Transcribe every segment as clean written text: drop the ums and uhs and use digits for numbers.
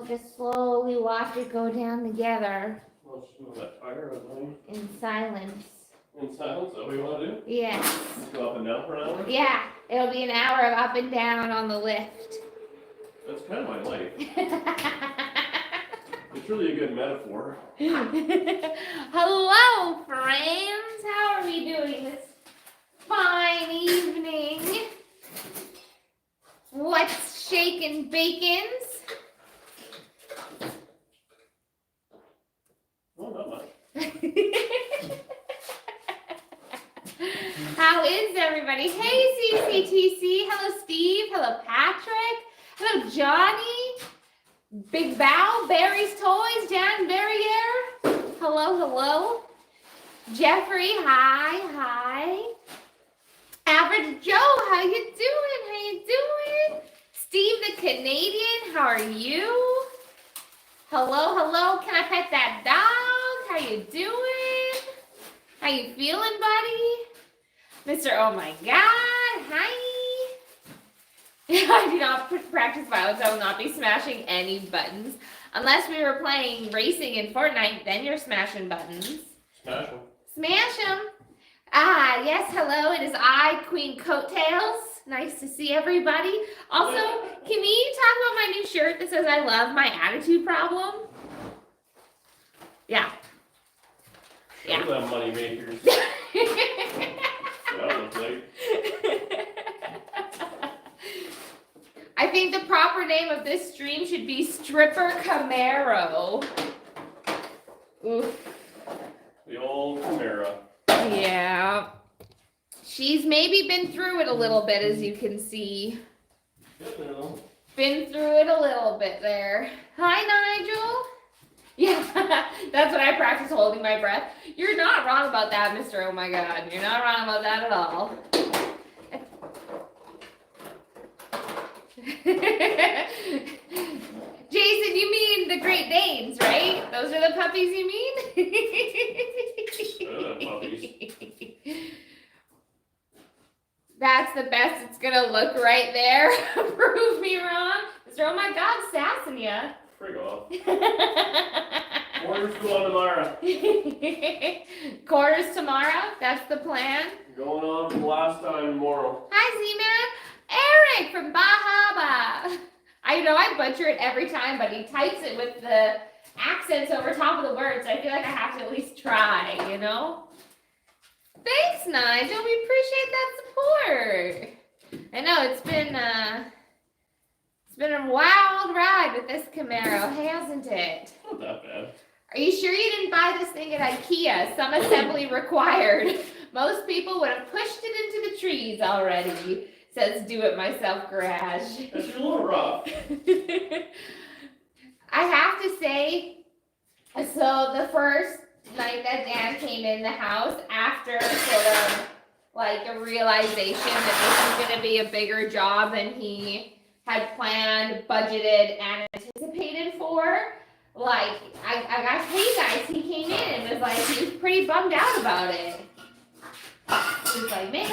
we'll just slowly watch it go down together. Well, just move that tire out of the way. In silence. In silence? Is that what you want to do? Yes. Just go up and down for an hour? Yeah, it'll be an hour of up and down on the lift. That's kind of my life. It's really a good metaphor. Hello, friends. How are we doing this fine evening? What's shaking bacons? Oh, not much. How is everybody? Hey, CCTC. Hello, Steve. Hello, Patrick. Hello, Johnny. Big Bow, Barry's Toys, Jan Barriere. Hello, hello. Jeffrey, hi. Average Joe, how you doing? Steve the Canadian, how are you? Hello. Can I pet that dog? How you doing? How you feeling, buddy? Mr. Oh my God, hi. I do not practice violence. I will not be smashing any buttons. Unless we were playing racing in Fortnite, then you're smashing buttons. Smash them. Smash them. Ah, yes, hello. It is I, Queen Coattails. Nice to see everybody. Also, can we talk about my new shirt that says I love my attitude problem? Yeah. Show them money makers. That looks like. I think the proper name of this stream should be Stripper Camaro. Oof. The old Camaro. Yeah. She's maybe been through it a little bit, as you can see. Been through it a little bit there. Hi, Nigel. Yeah, that's what I practice, holding my breath. You're not wrong about that, Mr. Oh my God. You're not wrong about that at all. Jason, you mean the Great Danes, right? Those are the puppies you mean? Puppies. That's the best it's gonna look right there. Prove me wrong. Mr. Oh my God, sassing ya. Frig off. Quarters go on tomorrow. Quarters tomorrow? That's the plan? Going on for the last time tomorrow. Hi, Z-Man. Eric from Bahaba. I know I butcher it every time, but he types it with the accents over top of the words. I feel like I have to at least try, you know? Thanks, Nigel. We appreciate that support. I know it's been a wild ride with this Camaro, hasn't it? Not that bad. Are you sure you didn't buy this thing at IKEA? Some assembly required. Most people would have pushed it into the trees already. Says do it myself garage. That's a little rough. I have to say, so the first night that Dan came in the house, after sort of like a realization that this was going to be a bigger job than he had planned, budgeted, and anticipated for, like, I got to tell you guys, he came in and was like, he was pretty bummed out about it. He was like, man.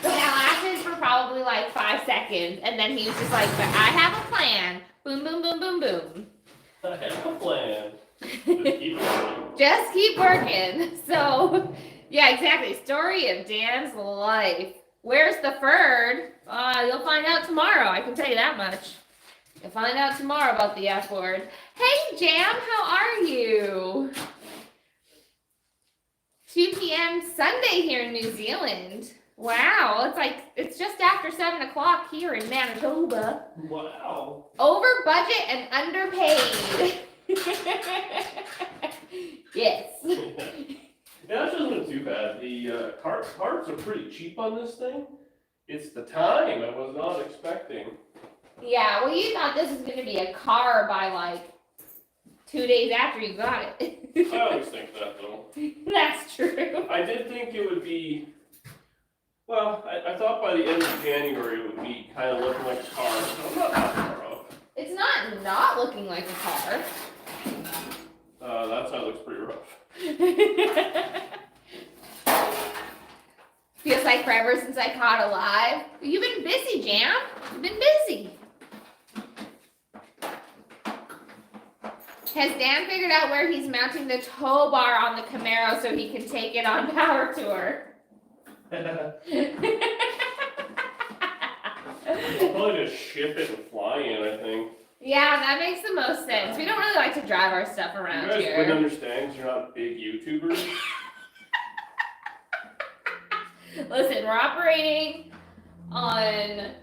But that lasted for probably like 5 seconds, and then he was just like, but I have a plan. Boom, boom, boom, boom, boom. I have a plan. Just keep working. Just keep working. So, yeah, exactly. Story of Dan's life. Where's the Ferd? You'll find out tomorrow. I can tell you that much. You'll find out tomorrow about the F word. Hey, Jam, how are you? 2 p.m. Sunday here in New Zealand. Wow, it's just after 7 o'clock here in Manitoba. Wow. Over budget and underpaid. Yes. Yeah, that hasn't been too bad. The parts are pretty cheap on this thing. It's the time I was not expecting. Yeah, well, you thought this was going to be a car by like 2 days after you got it. I always think that, though. That's true. I did think it would be, well, I thought by the end of January it would be kind of looking like a car, so I'm not that far off. It's not looking like a car. That side looks pretty rough. Feels like forever since I caught alive. You've been busy, Jam. You've been busy. Has Dan figured out where he's mounting the tow bar on the Camaro so he can take it on power tour? I'll probably just ship it and fly in, I think. Yeah, that makes the most sense. We don't really like to drive our stuff around You guys here. wouldn't understand because you're not big YouTubers. Listen, we're operating on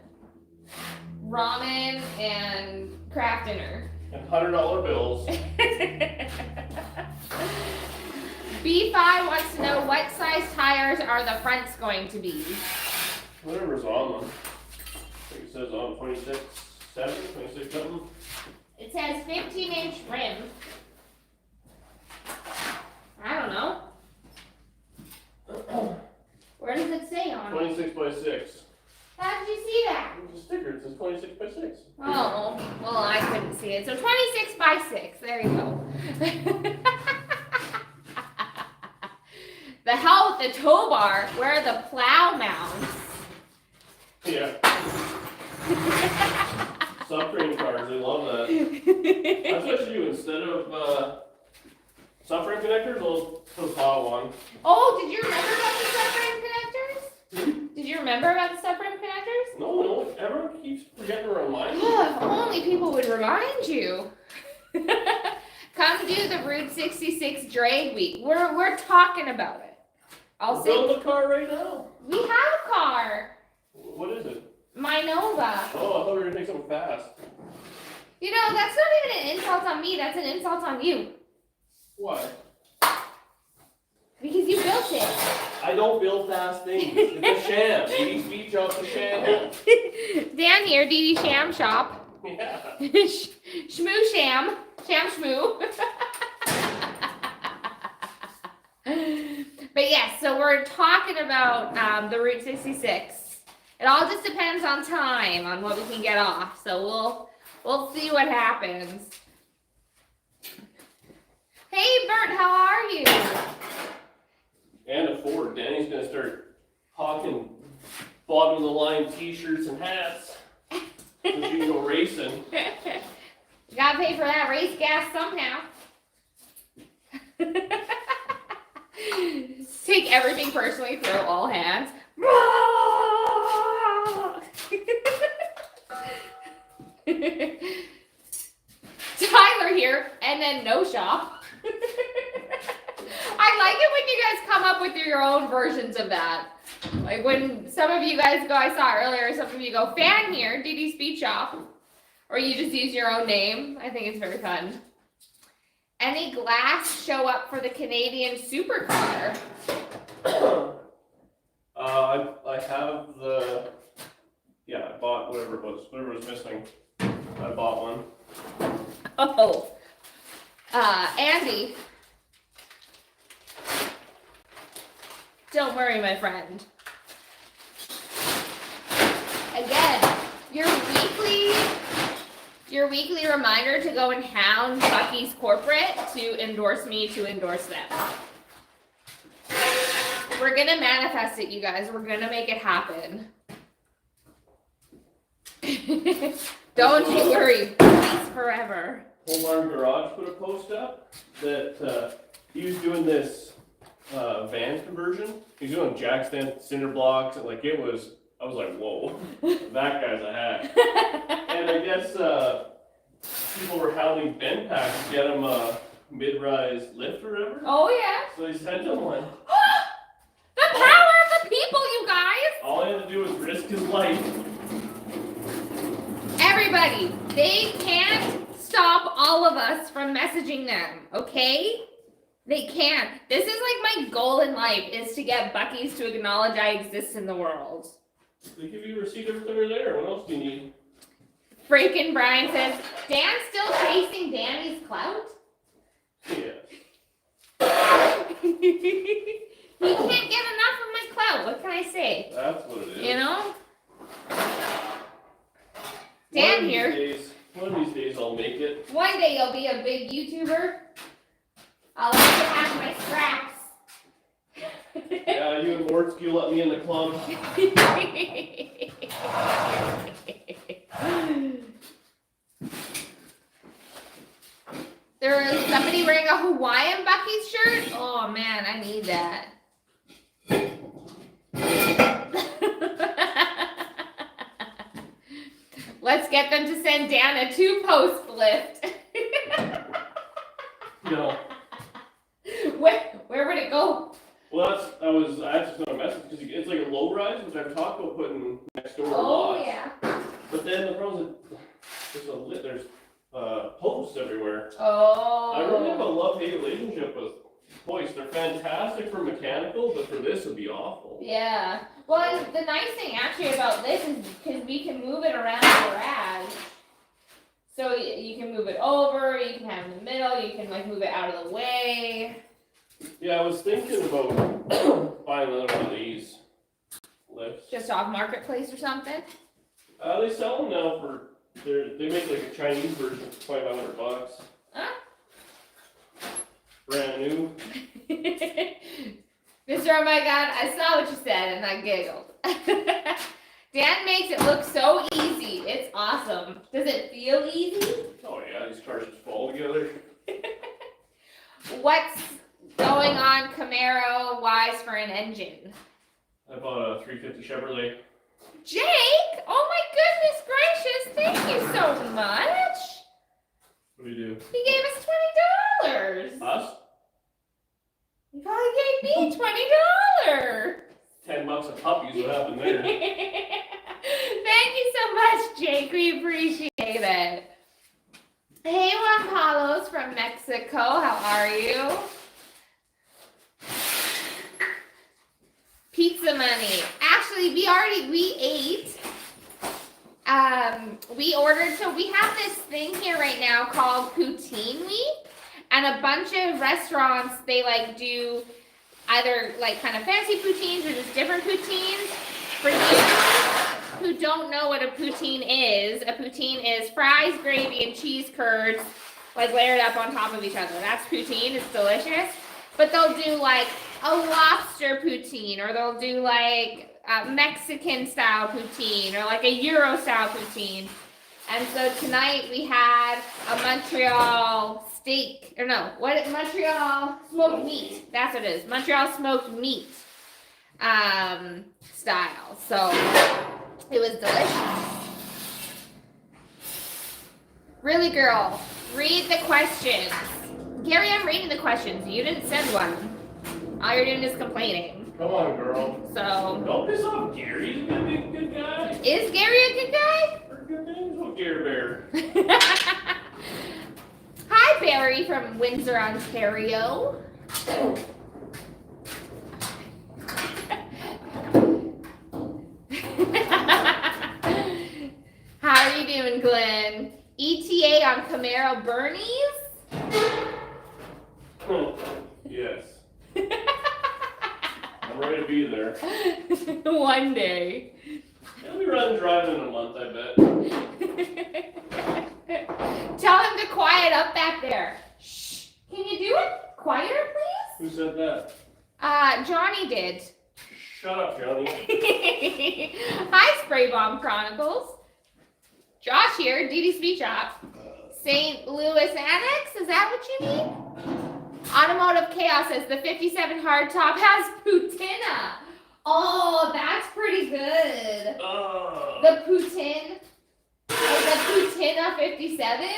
ramen and craft dinner. And $100 bills. B5 wants to know what size tires are the fronts going to be. Whatever's on them. I think it says on 26, 7, 26 something. It says 15-inch rim. I don't know. Where does it say on it? 26 by 6. How did you see that? There's a sticker, it says 26 by 6. Oh, well, I couldn't see it. So 26 by 6. There you go. The hell with the tow bar, where are the plow mounts? Yeah. Subframe cars, they love that. That's what you do. Instead of subframe connectors, they'll put a plow on. Oh, did you remember about the subframe connectors? Did you remember about the subframe connectors? No, everyone keeps forgetting to remind me. If only people would remind you. Come do the Route 66 drag week. We're talking about it. We're building a car right now. We have a car. What is it? My Nova. Oh, I thought we were going to take something fast. You know, that's not even an insult on me. That's an insult on you. Why? Because you built it. I don't build fast things. It's a sham. Eating speed job's a sham. Dan here, DD Sham Shop. Yeah. Schmoo Sham. Sham Schmoo. But yes, so we're talking about the Route 66. It all just depends on time, on what we can get off. So we'll see what happens. Hey Bert, how are you? And a Ford. Danny's going to start hawking bottom of the line t-shirts and hats. So she can go racing. You gotta pay for that race gas somehow. Take everything personally, throw all hands. Tyler here, and then no shop. I like it when you guys come up with your own versions of that. Like when some of you guys go, I saw earlier, some of you go, fan here, DD Speed Shop. Or you just use your own name. I think it's very fun. Any glass show up for the Canadian supercar? I have the, I bought whatever was missing. I bought one. Oh. Andy. Don't worry, my friend. Again, your weekly reminder to go and hound Bucky's corporate to endorse me to endorse them. We're gonna manifest it, you guys. We're gonna make it happen. Don't you worry. Peace forever. Whole Barn Garage put a post up that he was doing this van conversion. He's doing jack stand cinder blocks, and like I was like, whoa, that guy's a hack. And I guess people were hounding Ben Pack to get him a mid-rise lift or whatever. Oh yeah. So he sent him one. The power of the people, you guys! All he had to do was risk his life. Everybody, they can't stop all of us from messaging them, okay? They can't. This is like my goal in life, is to get Bucky's to acknowledge I exist in the world. They give you a receipt every time you're there. What else do you need? Freaking Brian says, Dan's still chasing Danny's clout? Yes. He can't get enough of my clout. What can I say? That's what it is. You know? Dan here. One of these days I'll make it. One day you'll be a big YouTuber. I'll let you have my scraps. Yeah, you and Mortsky let me in the club. There was somebody wearing a Hawaiian Bucky's shirt. Oh man, I need that. Let's get them to send Dan a 2-post lift. No. Where would it go? Well, I actually sent a message because it's like a low rise, which I've talked about putting next door to Oh lots. yeah. But then the problem is there's posts everywhere. Oh. I really have a love-hate relationship with hoists. They're fantastic for mechanical, but for this would be awful. Yeah. Well, the nice thing actually about this is because we can move it around the garage. So you can move it over, you can have it in the middle, you can like move it out of the way. Yeah, I was thinking about buying another one of these lifts. Just off Marketplace or something. They sell them now they make like a Chinese version for $2,500. Huh? Brand new. Mr. Oh my God, I saw what you said and I giggled. Dan makes it look so easy. It's awesome. Does it feel easy? Oh yeah, these cars just fall together. What's going on Camaro wise for an engine? I bought a 350 Chevrolet. Jake! Oh my goodness gracious, thank you so much. What do you do? He gave us $20. Us? He probably gave me $20. $10 a puppy is what happened there. Thank you so much, Jake. We appreciate it. Hey, Juan Palos from Mexico. How are you? Pizza money. Actually, we ate. We ordered, so we have this thing here right now called Poutine Week. And a bunch of restaurants, they like do either like kind of fancy poutines or just different poutines. For you who don't know what a poutine is fries, gravy, and cheese curds like layered up on top of each other. That's poutine. It's delicious. But they'll do like a lobster poutine, or they'll do like a Mexican style poutine, or like a Euro style poutine. And so tonight we had a Montreal steak, or no, Montreal smoked meat. That's what it is. Montreal smoked meat style. So it was delicious. Really, girl, read the questions. Gary, I'm reading the questions. You didn't send one. All you're doing is complaining. Come on, girl. So. Don't piss off Gary. He's gonna be a good guy. Is Gary a good guy? For good things, oh, Gary Bear. Hi, Barry from Windsor, Ontario. How are you doing, Glenn? ETA on Camaro Bernie's? Yes. I'm ready to be there. One day. He'll be driving in a month, I bet. Tell him to quiet up back there. Shh. Can you do it quieter, please? Who said that? Johnny did. Shut up, Johnny. Hi, Spray Bomb Chronicles. Josh here, DD Speed Shop. St. Louis Annex, is that what you mean? Automotive Chaos says the 57 hardtop has Putina. Oh, that's pretty good. The Putina 57?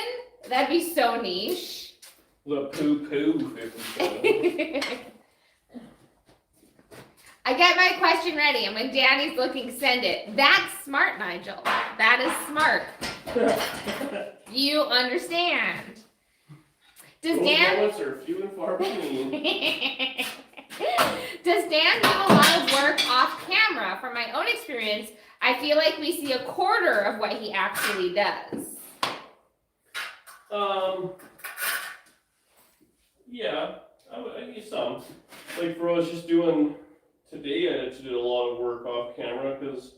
That'd be so niche. The poo-poo 57. I get my question ready, and when Danny's looking, send it. That's smart, Nigel. That is smart. You understand. Does Those Dan... moments are few and far between. Does Dan do a lot of work off camera? From my own experience, I feel like we see a quarter of what he actually does. Yeah, I need some. Like for us just doing today, I actually did a lot of work off camera because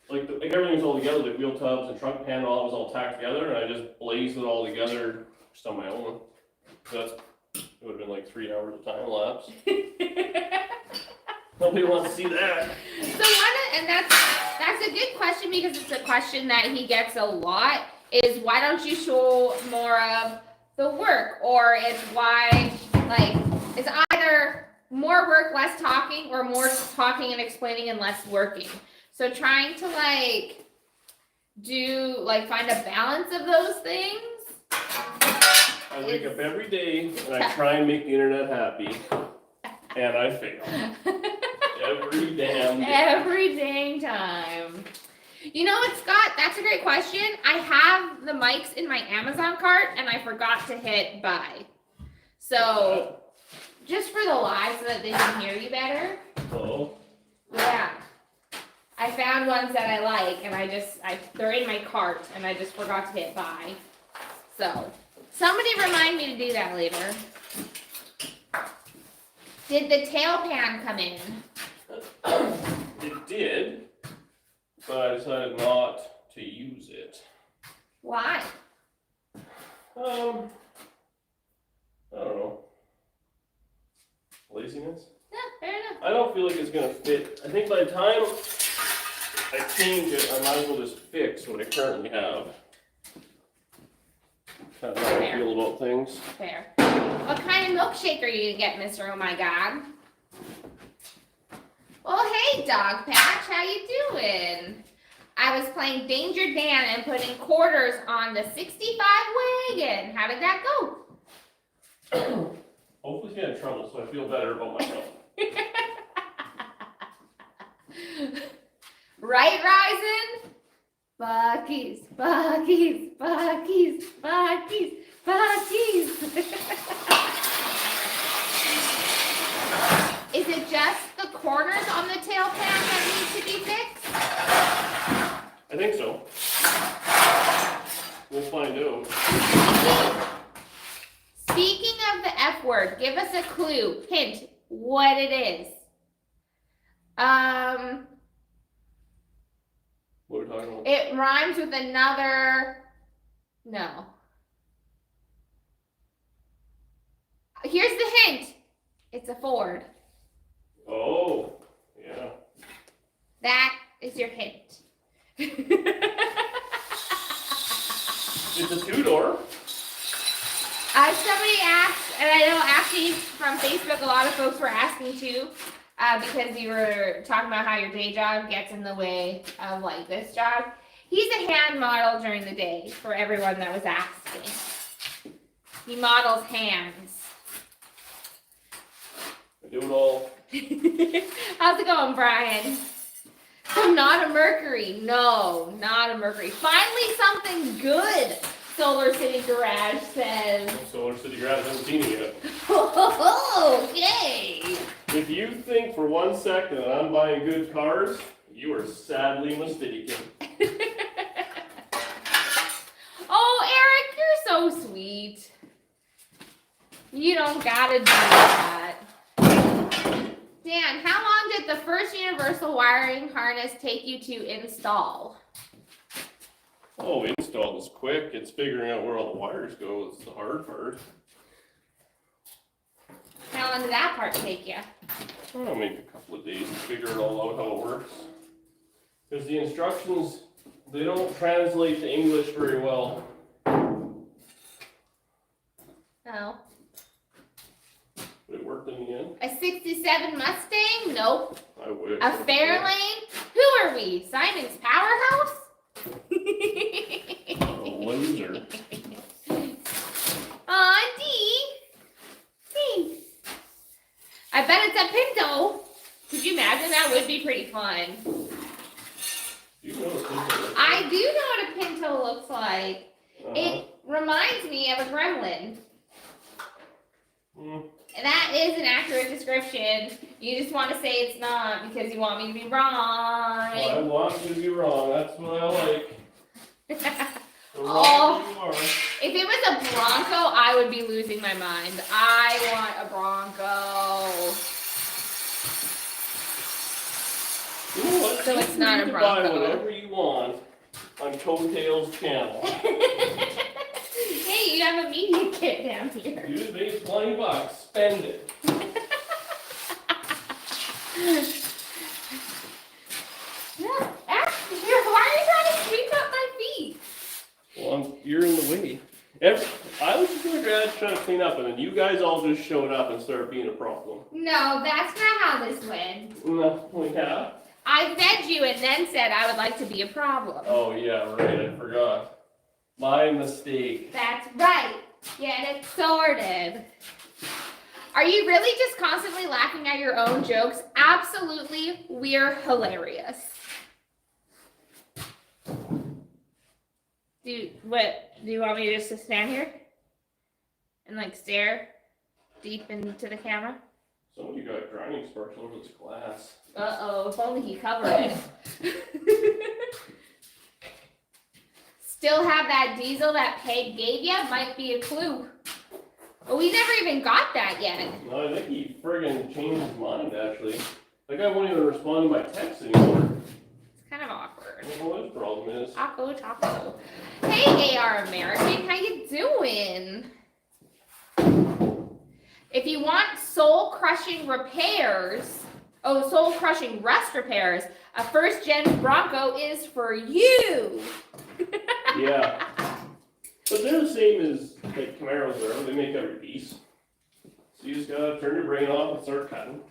like everything's all together, like wheel tubs and trunk panel, all was all tacked together, and I just blazed it all together just on my own. So it would have been like 3 hours of time lapse. Nobody wants to see that. So and that's a good question, because it's a question that he gets a lot, is why don't you show more of the work, or it's why, like, it's either more work, less talking, or more talking and explaining and less working. So trying to like find a balance of those things. I wake up every day and I try and make the internet happy, and I fail. Every damn day. Every dang time. You know what, Scott? That's a great question. I have the mics in my Amazon cart and I forgot to hit buy. So, just for the live so that they can hear you better. Oh. Yeah. I found ones that I like and they're in my cart and I just forgot to hit buy. So, somebody remind me to do that later. Did the tail pan come in? It did, but I decided not to use it. Why? I don't know. Laziness? Yeah, fair enough. I don't feel like it's gonna fit. I think by the time I change it, I might as well just fix what I currently have. Kind of how I feel about things. Fair. What kind of milkshake are you gonna get, Mr. Oh My God? Well, hey, Dog Patch, how you doing? I was playing Danger Dan and putting quarters on the 65 wagon. How did that go? Hopefully he's in trouble, so I feel better about myself. Right, Ryzen? Bucky's, Bucky's, Bucky's, Bucky's, Bucky's. Is it just the corners on the tail pan that need to be fixed? I think so. We'll find out. Speaking of the F word, give us a clue, hint, what it is. What are we talking about? It rhymes with another, no. Here's the hint. It's a Ford. Oh, yeah. That is your hint. It's a two-door. Somebody asked, and I know actually from Facebook, a lot of folks were asking too, because you were talking about how your day job gets in the way of like this job. He's a hand model during the day for everyone that was asking. He models hands. I do it all. How's it going, Brian? So not a Mercury. No, not a Mercury. Finally something good, Solar City Garage says. Solar City Garage, haven't seen it yet. Okay. If you think for 1 second that I'm buying good cars, you are sadly mistaken. Oh, Eric, you're so sweet. You don't gotta do that. Dan, how long did the first universal wiring harness take you to install? Oh, install is quick. It's figuring out where all the wires go. It's the hard part. How long did that part take you? Oh, maybe a couple of days to figure it all out how it works. Because the instructions, they don't translate to English very well. No. But it worked in the end. A 67 Mustang? Nope. I wish. A Fairlane? Who are we? Simon's Powerhouse? A loser. Aw, D. Thanks. I bet it's a Pinto. Could you imagine? That would be pretty fun. You know what Pinto looks I do know what a Pinto looks like. like. It reminds me of a gremlin. Mm. That is an accurate description. You just want to say it's not because you want me to be wrong. Well, I want you to be wrong. That's what I like. The Oh. wrong you are. If it was a Bronco, I would be losing my mind. I want a Bronco. You know what? So it's not You a can Bronco. buy whatever you want on Coattails channel. Hey, you have a media kit down here. You just made $20. Spend it. Yeah, why are you trying to sweep up my feet? Well, you're in the way. I was just my dad trying to clean up, and then you guys all just showed up and started being a problem. No, that's not how this went. No, yeah. I fed you and then said I would like to be a problem. Oh yeah, right. I forgot. My mistake. That's right. Get it sorted. Are you really just constantly laughing at your own jokes? Absolutely, we're hilarious. Do you want me just to stand here and like stare deep into the camera? Somebody got grinding sparks all over this glass. Uh-oh, if only he covered it. Still have that diesel that Peg gave you? Might be a clue. But we never even got that yet. No, I think he friggin' changed his mind, actually. That guy won't even respond to my texts anymore. It's kind of awkward. I don't know what his problem is. Taco. Hey, AR American, how you doing? If you want soul-crushing rust repairs, a first-gen Bronco is for you. Yeah. But they're the same as like Camaros are. They make every piece. So you just gotta turn your brain off and start cutting.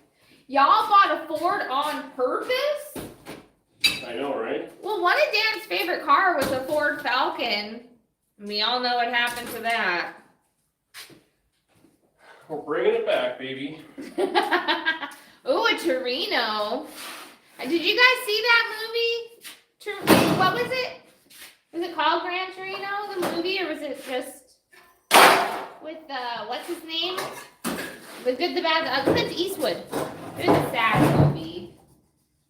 Y'all bought a Ford on purpose? I know, right? Well, one of Dan's favorite car was a Ford Falcon. We all know what happened to that. We're bringing it back, baby. Ooh, a Torino. Did you guys see that movie? What was it? Was it called Gran Torino, the movie, or was it just with what's his name? The Good, the Bad, the Ugly? Clint Eastwood. It is a sad movie.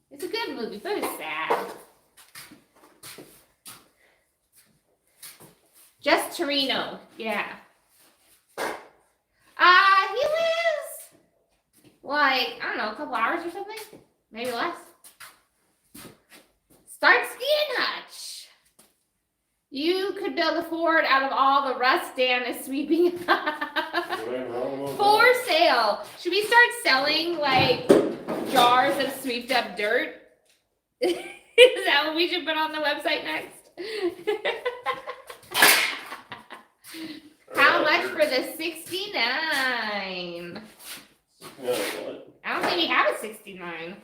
It's a good movie, but it's sad. Just Torino, yeah. He lives like, I don't know, a couple hours or something, maybe less. Start skiing Hutch. You could build a Ford out of all the rust Dan is sweeping up. For sale. Should we start selling like jars of swept up dirt? Is that what we should put on the website next? How much for the 69? I don't think we have a 69.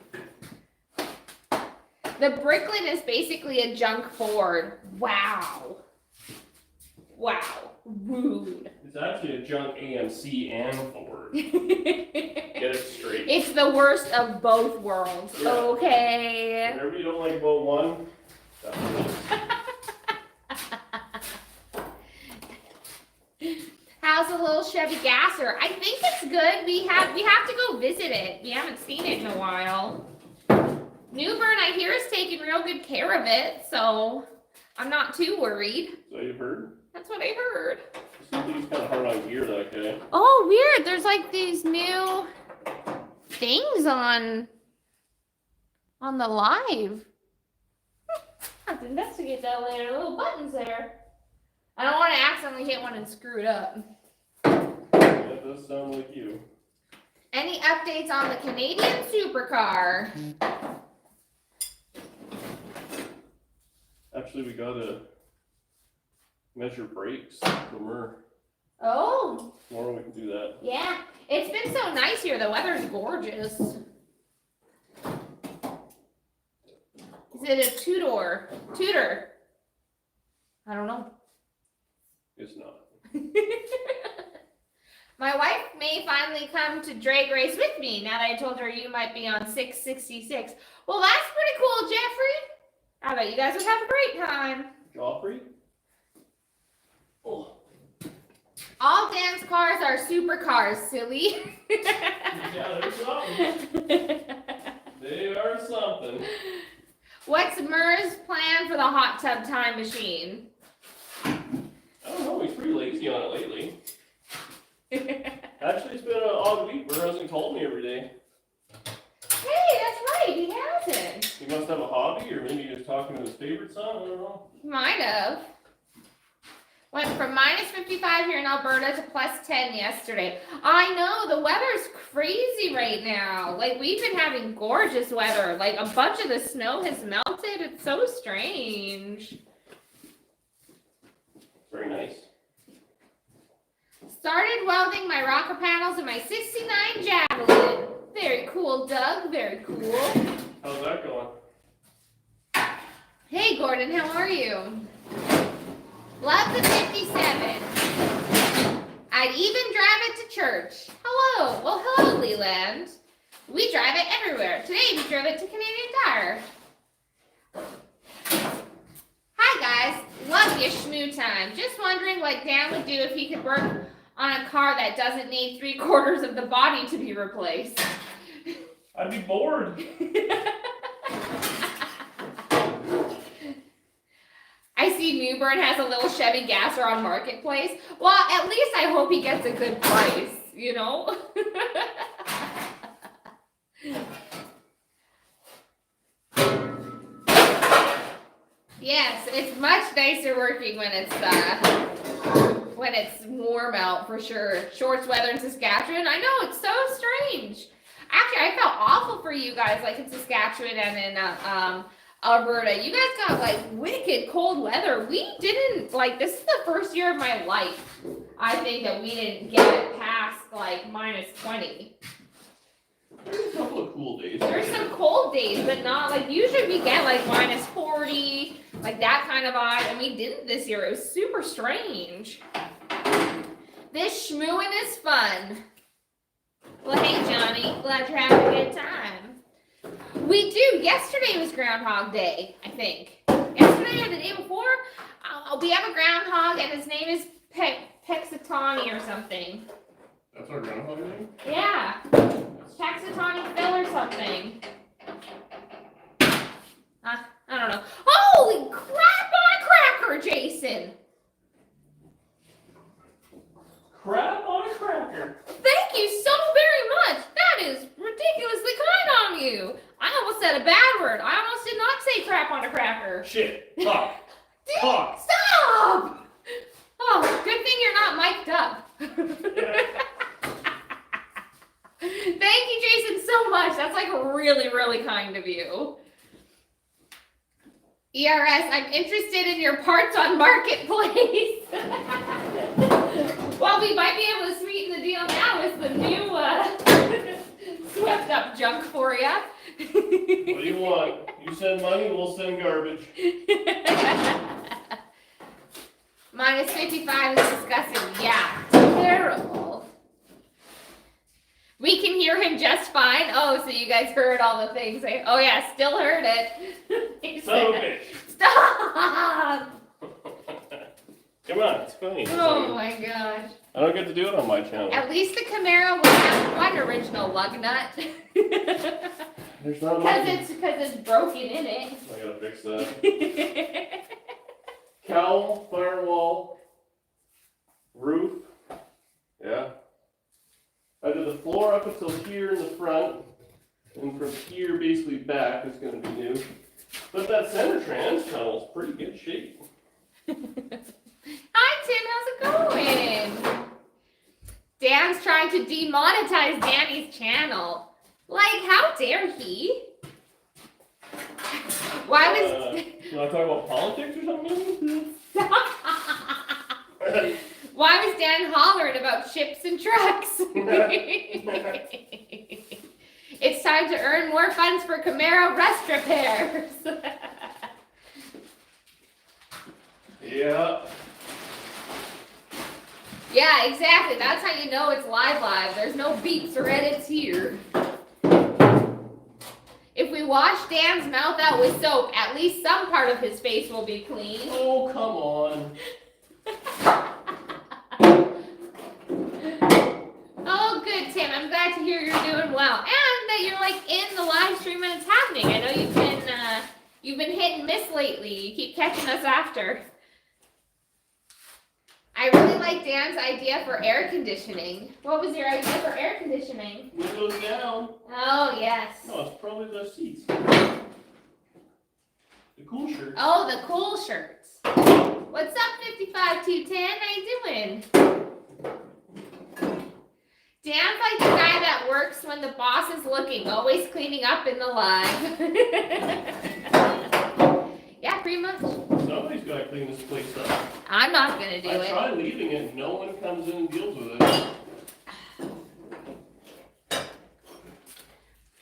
The Bricklin is basically a junk Ford. Wow. Rude. It's actually a junk AMC and Ford. Get it straight. It's the worst of both worlds. Yeah. Okay. Whatever you don't like about one, that's what it is. How's the little Chevy Gasser? I think it's good. We have to go visit it. We haven't seen it in a while. Newbern, I hear, is taking real good care of it, so I'm not too worried. So you heard? That's what I heard. He's kind of hard on gear, that guy. Oh, weird. There's like these new things on the live. I have to investigate that later. Little buttons there. I don't want to accidentally hit one and screw it up. That does sound like you. Any updates on the Canadian supercar? Actually, we gotta measure brakes from her. Oh. Tomorrow we can do that. Yeah. It's been so nice here. The weather's gorgeous. Is it a two-door? Tudor? I don't know. It's not. My wife may finally come to drag race with me now that I told her you might be on 666. Well, that's pretty cool, Jeffrey. I bet you guys would have a great time. Joffrey? Oh. All Dan's cars are supercars, silly. Yeah, they're something. They are something. What's Murr's plan for the hot tub time machine? I don't know. He's pretty lazy on it lately. Actually, it's been an odd week. Mur hasn't called me every day. Hey, that's right. He hasn't. He must have a hobby, or maybe he was talking to his favorite son. I don't know. He might have. Went from minus 55 here in Alberta to plus 10 yesterday. I know, the weather's crazy right now. Like, we've been having gorgeous weather. Like, a bunch of the snow has melted. It's so strange. Very nice. Started welding my rocker panels in my 69 Javelin. Very cool, Doug. Very cool. How's that going? Hey, Gordon, how are you? Love the 57. I'd even drive it to church. Hello. Well, hello, Leland. We drive it everywhere. Today, we drove it to Canadian Tire. Hi, guys. Love your Schmoo time. Just wondering what Dan would do if he could work on a car that doesn't need 3/4 of the body to be replaced. I'd be bored. I see Newburn has a little Chevy Gasser on Marketplace. Well, at least I hope he gets a good price, you know? Yes, it's much nicer working when it's warm out for sure. Shorts weather in Saskatchewan. I know, it's so strange. Actually, I felt awful for you guys, like in Saskatchewan and in Alberta. You guys got like wicked cold weather. We didn't, like, this is the first year of my life, I think, that we didn't get past like -20. There's a couple of cool days. There's some cold days, but not like, usually we get like -40, like that kind of vibe, and we didn't this year. It was super strange. This schmooing is fun. Well, hey, Johnny, glad you're having a good time. We do. Yesterday was Groundhog Day, I think. Yesterday or the day before, we have a groundhog, and his name is Pexitani or something. That's our groundhog name? Yeah. Pexitani Phil or something. I don't know. Holy crap on a cracker, Jason! Crap on a cracker. Thank you so very much. That is ridiculously kind on you. I almost said a bad word. I almost did not say crap on a cracker. Shit. Talk. Dude, Talk. stop! Oh, good thing you're not mic'd up. Thank you, Jason, so much. That's like really, really kind of you. ERS, I'm interested in your parts on Marketplace. Well, we might be able to sweeten the deal now with the new swept up junk for you. What do you want? You send money, we'll send garbage. -55 is disgusting. Yeah, terrible. We can hear him just fine. Oh, so you guys heard all the things. Oh yeah, still heard it. Son of a bitch. Stop! Come on, it's funny. Oh my gosh. I don't get to do it on my channel. At least the Camaro will have one original lug nut. There's not much. Because it's broken in it. I gotta fix that. Cowl, firewall, roof. Yeah. I did the floor up until here in the front, and from here basically back is going to be new. But that center trans tunnel is pretty good shape. Hi Tim, how's it going? Dan's trying to demonetize Danny's channel. Like, how dare he? Why was... You want to talk about politics or something? Why was Dan hollering about ships and trucks? It's time to earn more funds for Camaro rust repairs. Yeah. Yeah, exactly. That's how you know it's live. There's no beeps or edits here. If we wash Dan's mouth out with soap, at least some part of his face will be clean. Oh, come on. Oh, good, Tim. I'm glad to hear you're doing well, and that you're like in the live stream when it's happening. I know you've been hit and miss lately. You keep catching us after. I really like Dan's idea for air conditioning. What was your idea for air conditioning? Windows down. Oh, yes. No, it's probably the seats. The cool shirt. Oh, the cool shirts. What's up, 55210? How you doing? Dan's like the guy that works when the boss is looking, always cleaning up in the line. Yeah, pretty much. Somebody Somebody's got to clean this place up. I'm not gonna do I it. try leaving it, no one comes in and deals with it.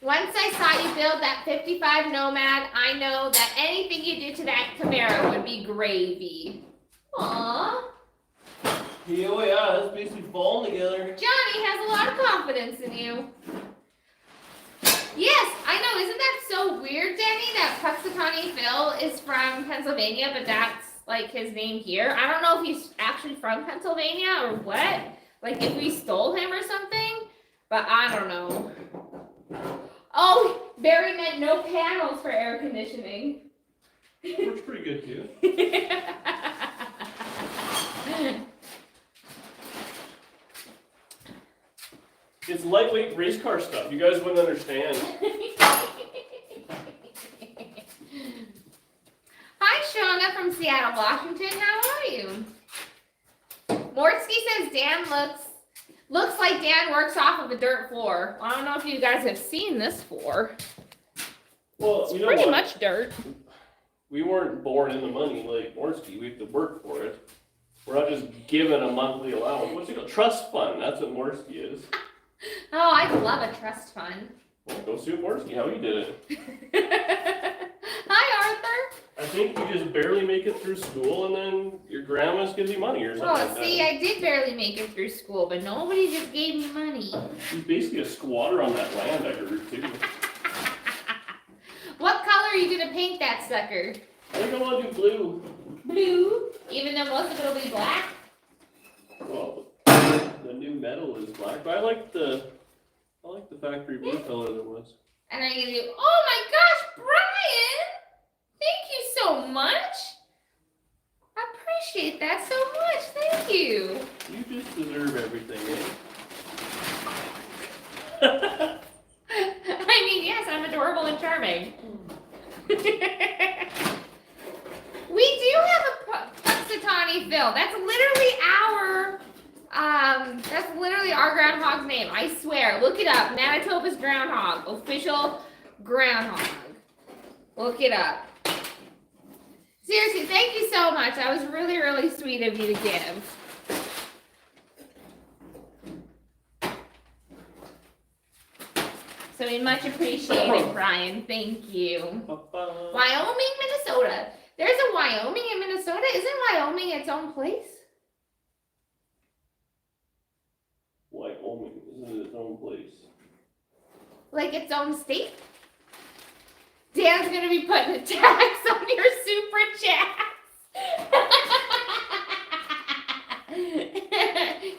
Once I saw you build that 55 Nomad, I know that anything you do to that Camaro would be gravy. Aww. Yeah, oh yeah, that's basically falling together. Johnny has a lot of confidence in you. Yes, I know. Isn't that so weird, Danny, that Puxatawny Phil is from Pennsylvania, but that's like his name here? I don't know if he's actually from Pennsylvania or what. Like if we stole him or something, but I don't know. Oh, Barry meant no panels for air conditioning. Works pretty good too. It's lightweight race car stuff. You guys wouldn't understand. Hi, Shona from Seattle, Washington. How are you? Mortsky says Dan looks like Dan works off of a dirt floor. I don't know if you guys have seen this floor. Well, It's you know pretty what? much dirt. We weren't born in the money like Morsky. We have to work for it. We're not just given a monthly allowance. What's it called? Trust fund. That's what Morsky is. Oh, I love a trust fund. Well, go see Morsky how he did it. Hi, Arthur. I think you just barely make it through school and then your grandma's gives you money or something Oh, like see, that. I did barely make it through school, but nobody just gave me money. She's basically a squatter on that land, I heard too. What color are you gonna paint that sucker? I think I want to do blue. Blue? Even though most of it will be black? Well, the new metal is black, but I like the factory blue color there was. And are you gonna do, oh my gosh, Brian! Thank you so much! I appreciate that so much, thank you! You just deserve everything, eh? I mean, yes, I'm adorable and charming. We do have a Puxatawny Phil. That's literally our groundhog's name. I swear. Look it up. Manitoba's groundhog. Official groundhog. Look it up. Seriously, thank you so much. That was really, really sweet of you to give. So we much appreciate it, Brian. Thank you. Wyoming, Minnesota. There's a Wyoming in Minnesota. Isn't Wyoming its own place? Wyoming isn't its own place. Like its own state? Dan's gonna be putting a tax on your super chats.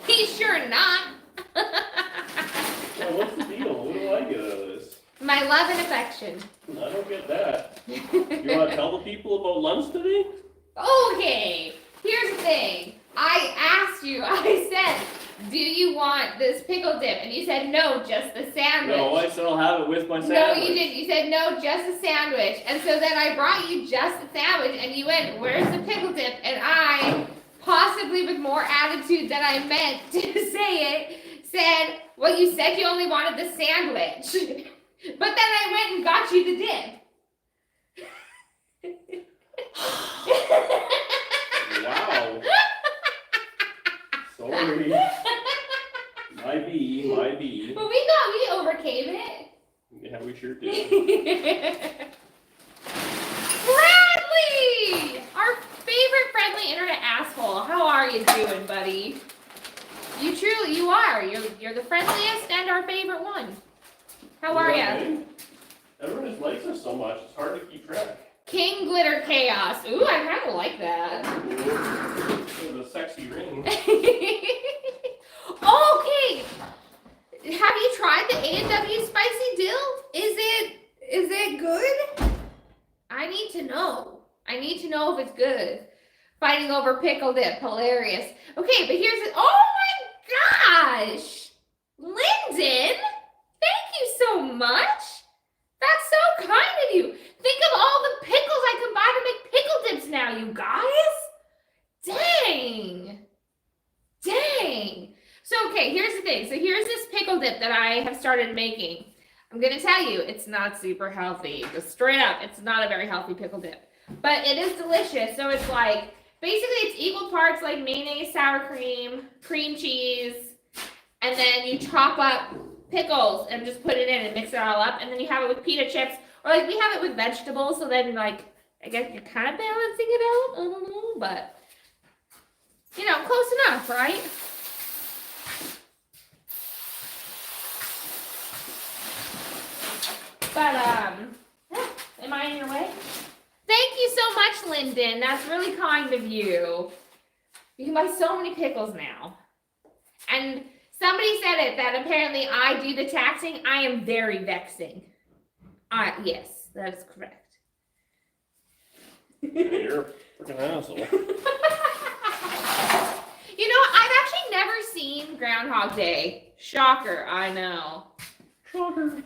He's sure not. Well, what's the deal? What do I get out of this? My love and affection. I don't get that. You want to tell the people about lunch today? Okay, here's the thing. I asked you, I said, do you want this pickle dip? And you said, no, just the sandwich. No, I said I'll have it with my sandwich. No, you didn't. You said, no, just a sandwich. And so then I brought you just a sandwich, and you went, where's the pickle dip? And I, possibly with more attitude than I meant to say it, said, well, you said you only wanted the sandwich. But then I went and got you the dip. Wow. Sorry. My B. But we overcame it. Yeah, we sure did. Bradley! Our favorite friendly internet asshole. How are you doing, buddy? You are. You're the friendliest and our favorite one. How are you? Everyone just likes us so much, it's hard to keep track. King Glitter Chaos. Ooh, I kind of like that. It's a sexy ring. Okay. Have you tried the A&W spicy dill? Is it good? I need to know. I need to know if it's good. Fighting over pickle dip. Hilarious. Okay, but here's it. Oh my gosh. Lyndon, thank you so much. That's so kind of you. Think of all the pickles I can buy to make pickle dips now, you guys. Dang. So, okay, here's the thing. So here's this pickle dip that I have started making. I'm going to tell you, it's not super healthy. Just straight up, it's not a very healthy pickle dip. but it is delicious. So it's like, basically it's equal parts like mayonnaise, sour cream, cream cheese, and then you chop up pickles and just put it in and mix it all up, and then you have it with pita chips, or like we have it with vegetables, so then like, I guess you're kind of balancing it out, I don't know, but, you know, close enough, right? But, am I in your way? Thank you so much, Lyndon. That's really kind of you. You can buy so many pickles now. And somebody said it, that apparently I do the taxing. I am very vexing. Yes, that is correct. You're a freaking asshole. You know, I've actually never seen Groundhog Day. Shocker, I know. Shocker.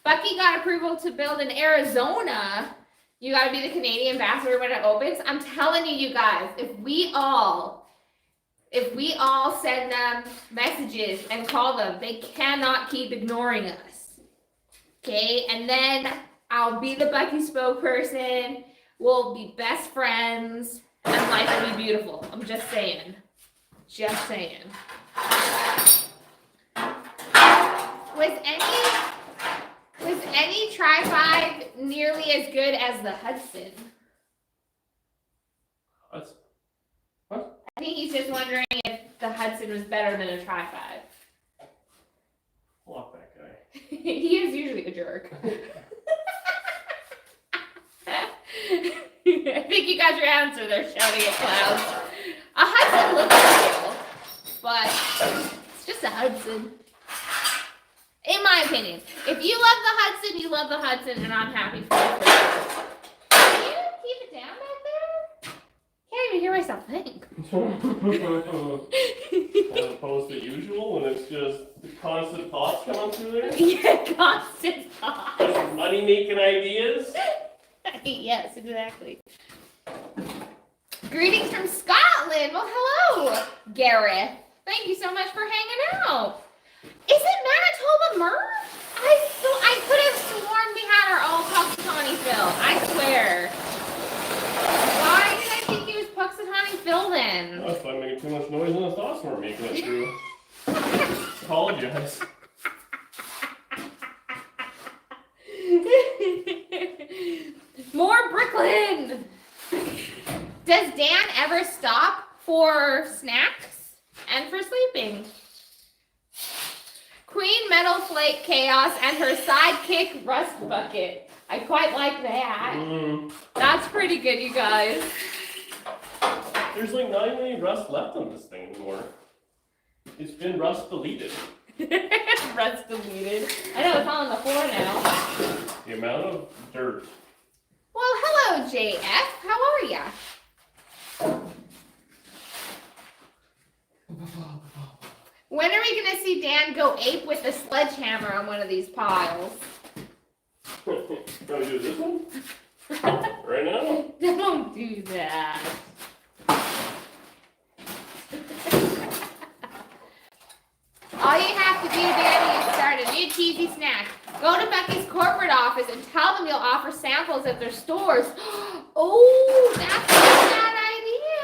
Bucky got approval to build in Arizona. You got to be the Canadian ambassador when it opens. I'm telling you, you guys, if we all send them messages and call them, they cannot keep ignoring us. Okay, and then I'll be the Bucky spokesperson. We'll be best friends, and life will be beautiful. I'm just saying. Just saying. Was any Tri-5 nearly as good as the Hudson? What? I think he's just wondering if the Hudson was better than a Tri-5. Block that guy. He is usually a jerk. I think you got your answer there, shouting at clouds. A Hudson looks cool, but it's just a Hudson. In my opinion. If you love the Hudson, you love the Hudson, and I'm happy for you. Can you keep it down back there? Can't even hear myself think. As opposed to usual, when it's just constant thoughts coming through there? Yeah, constant thoughts. Money making ideas? Yes, exactly. Greetings from Scotland. Well, hello, Gareth. Thank you so much for hanging out. Is it Manitoba Murph? I could have sworn we had our own Puxatawny Phil. I swear. Why did I think it was Puxatawny Phil then? I was probably making too much noise and the thoughts weren't making it through. Apologize. More Brooklyn. Does Dan ever stop for snacks and for sleeping? Queen Metal Flake Chaos and her sidekick Rust Bucket. I quite like that. That's pretty good, you guys. There's like not even any rust left on this thing anymore. It's been rust deleted. Rust deleted. I know, it's all on the floor now. The amount of dirt. Well, hello, JF. How are ya? When are we going to see Dan go ape with the sledgehammer on one of these piles? Trying to do this one? Right now? Don't do that. All you have to do, Danny, is start a new cheesy snack. Go to Bucky's corporate office and tell them you'll offer samples at their stores. Oh, that's not a bad idea.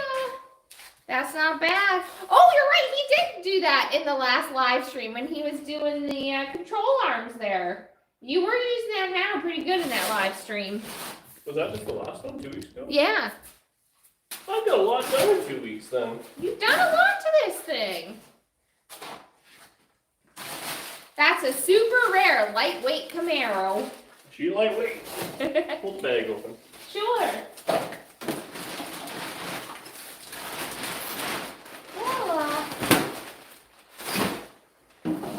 That's not bad. Oh, you're right. He did do that in the last live stream when he was doing the control arms there. You were using that now pretty good in that live stream. Was that just the last one, 2 weeks ago? Yeah. I've got a lot done in 2 weeks then. You've done a lot to this thing. That's a super rare lightweight Camaro. She lightweight. Pull the bag open. Sure.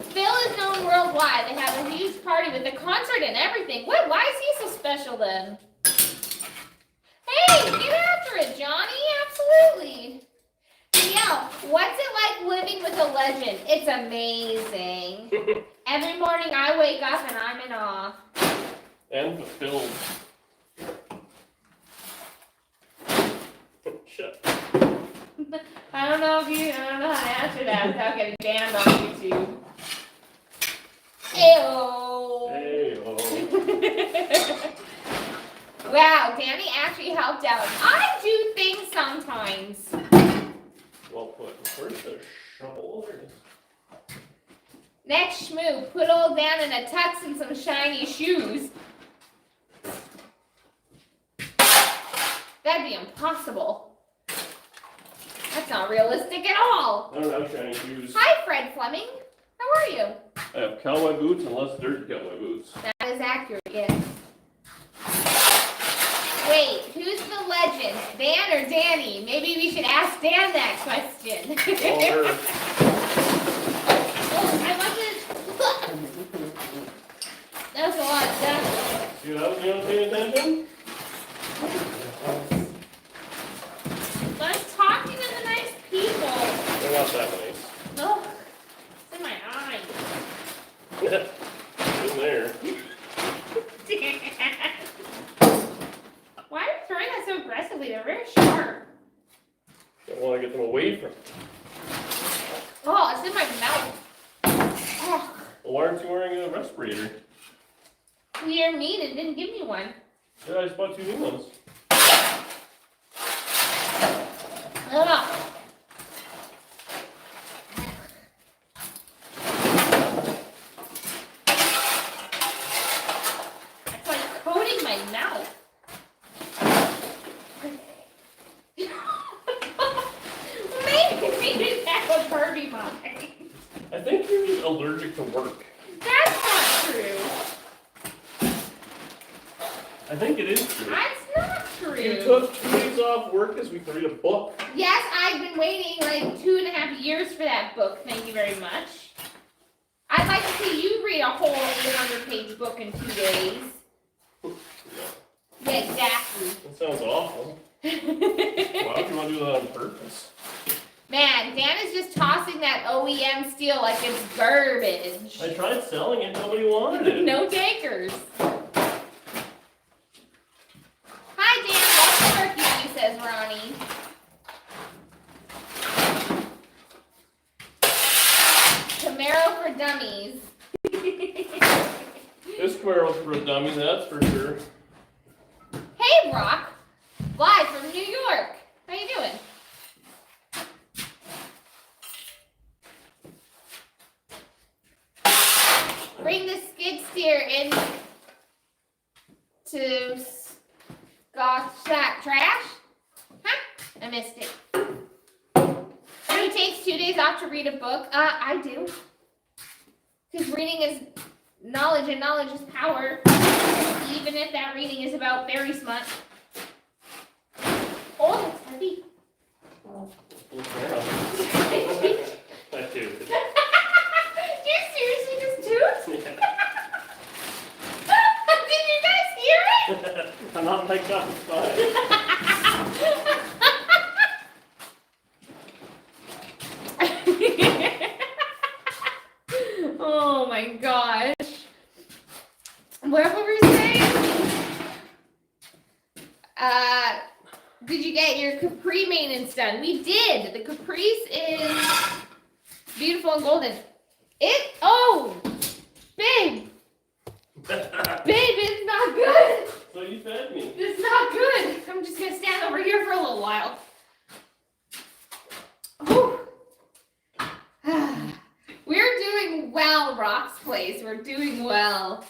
Phil is known worldwide. They have a huge party with a concert and everything. What? Why is he so special then? Hey, get after it, Johnny. Absolutely. Yeah, what's it like living with a legend? It's amazing. Every morning I wake up and I'm in awe. And fulfilled. Shut. I don't know how to answer that without getting banned on YouTube. Ayo. Hey-oh. Wow, Danny actually helped out. I do things sometimes. Well put. Where's the shovel? There it is. Next, Schmoo, put old Dan in a tux and some shiny shoes. That'd be impossible. That's not realistic at all. I don't have shiny shoes. Hi, Fred Fleming. How are you? I have cowboy boots and less dirt cowboy boots. That is accurate, yes. Wait, who's the legend? Dan or Danny? Maybe we should ask Dan that question. Oh, I want to... That was a lot of stuff. See what you don't pay attention? Let's talking to the nice people. They're not that nice. Oh, it's in my eye. In there. Why are you throwing that so aggressively? They're very sharp. Don't want to get them away from. Oh, it's in my mouth. Oh, Well, why aren't you wearing a respirator? you're mean and didn't give me one. Yeah, I just bought 2 new ones. Ugh. It's like coating my mouth. Maybe we didn't have a Barbie mind. I think you're just allergic to work. That's not true. I think it is true. That's not true. You took 2 days off work this week to read a book. Yes, I've been waiting like 2.5 years for that book. Thank you very much. I'd like to see you read a whole 800-page book in 2 days. No, Yeah, exactly. that sounds awful. Why would you want to do that on purpose? Man, Dan is just tossing that OEM steel like it's garbage. I tried selling it, nobody wanted it. No takers. Hi, Dan. What's turkey, says Ronnie. Camaro for dummies. This Camaro for a dummy, that's for sure. Hey, Brock. Live from New York. How you doing? Bring the skid steer in to Scotch that trash? Huh? I missed it. Who takes 2 days off to read a book? I do. Because reading is knowledge and knowledge is power. Even if that reading is about fairy smut. Oh, that's heavy. That too. Did you seriously just toot? Did you guys hear it? I'm not like that. It's fine. Oh my gosh. What were we saying? Did you get your Capri maintenance done? We did. The Caprice is beautiful and golden. Babe, it's not good. So you fed me. It's not good. I'm just gonna stand over here for a little while. Whew. We're doing well, Rock's Place. We're doing well.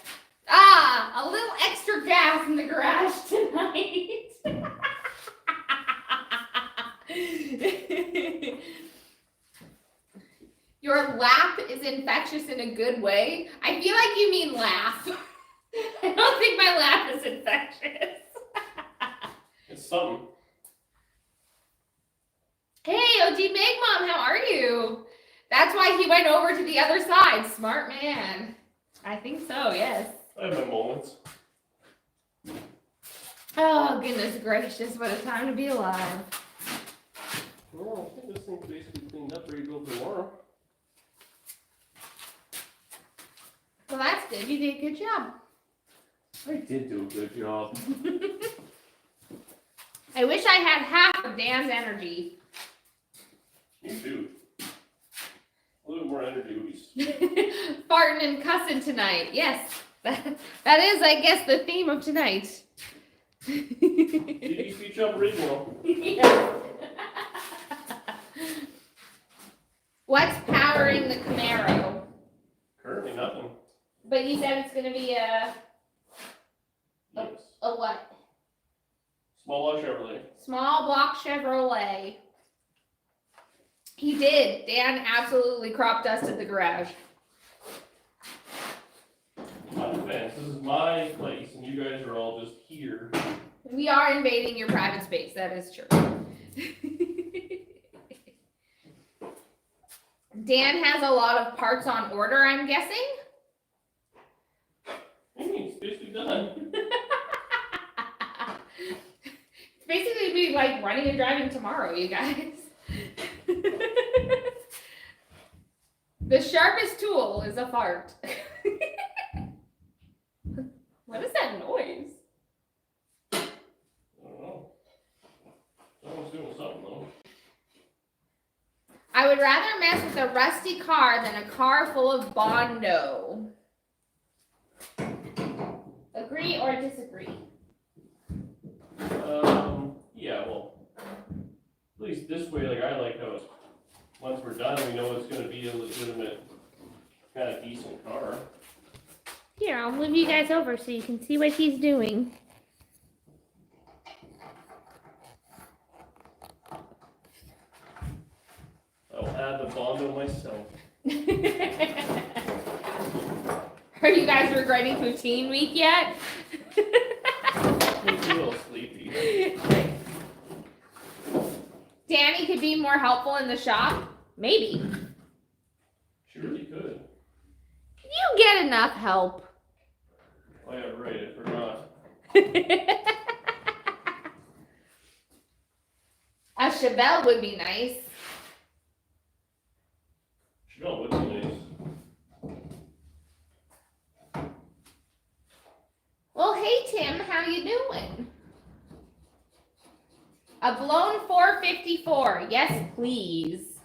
A little extra gas in the garage tonight. Your lap is infectious in a good way. I feel like you mean laugh. I don't think my laugh is infectious. It's something. Hey, OG Big Mom, how are you? That's why he went over to the other side. Smart man. I think so, yes. I have my moments. Oh, goodness gracious, what a time to be alive. Well, I think this thing's basically cleaned up, ready to go tomorrow. Well, that's good. You did a good job. I did do a good job. I wish I had half of Dan's energy. You do. A little more energy. Farting and cussing tonight. Yes. That is, I guess, the theme of tonight. CD Speech Up Original. Yes. What's powering the Camaro? Currently nothing. But you said it's gonna be a Yes. what? Small block Chevrolet. Small block Chevrolet. He did. Dan absolutely crop dusted the garage. My defense, this is my place, and you guys are all just here. We are invading your private space. That is true. Dan has a lot of parts on order, I'm guessing. It's basically done. It's basically be like running and driving tomorrow, you guys. The sharpest tool is a fart. What is that noise? I don't know. Someone's doing something though. I would rather mess with a rusty car than a car full of Bondo. Agree or disagree? Yeah, well, at least this way, like, I like how it's, once we're done, we know it's gonna be a legitimate, kind of decent car. Here, I'll move you guys over so you can see what he's doing. I'll add the Bondo myself. Are you guys regretting poutine week yet? Makes me a little sleepy. Danny could be more helpful in the shop? Maybe. She really could. You get enough help. Oh yeah, right, I forgot. A Chevelle would be nice. Chevelle would be nice. Well, hey Tim, how you doing? A blown 454. Yes, please.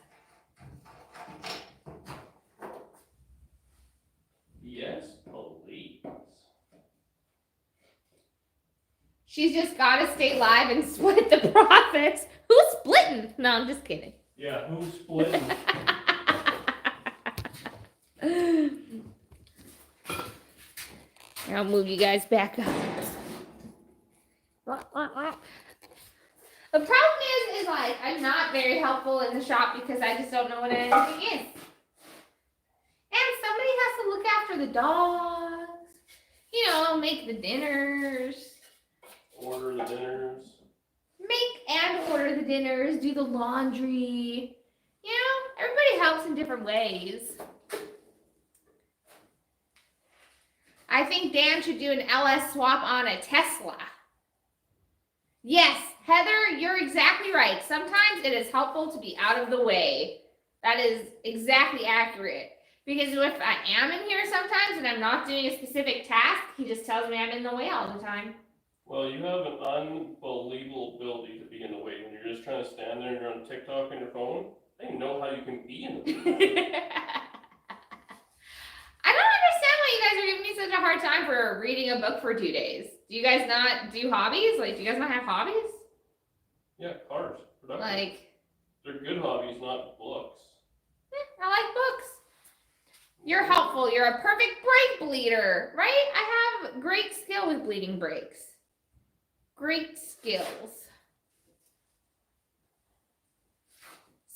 Yes, please. She's just gotta stay live and split the profits. Who's splitting? No, I'm just kidding. Yeah, who's splitting? I'll move you guys back up. The problem is like, I'm not very helpful in the shop because I just don't know what anything is. And somebody has to look after the dogs. You know, make the dinners. Order the dinners. Make and order the dinners, do the laundry. You know, everybody helps in different ways. I think Dan should do an LS swap on a Tesla. Yes, Heather, you're exactly right. Sometimes it is helpful to be out of the way. That is exactly accurate. Because if I am in here sometimes and I'm not doing a specific task, he just tells me I'm in the way all the time. Well, you have an unbelievable ability to be in the way when you're just trying to stand there and you're on TikTok on your phone. I don't know how you can be in the way. I don't understand why you guys are giving me such a hard time for reading a book for 2 days. Do you guys not do hobbies? Like, do you guys not have hobbies? Yeah, cars. Production. Like, they're good hobbies, not books. I like books. You're helpful. You're a perfect brake bleeder, right? I have great skill with bleeding brakes. Great skills.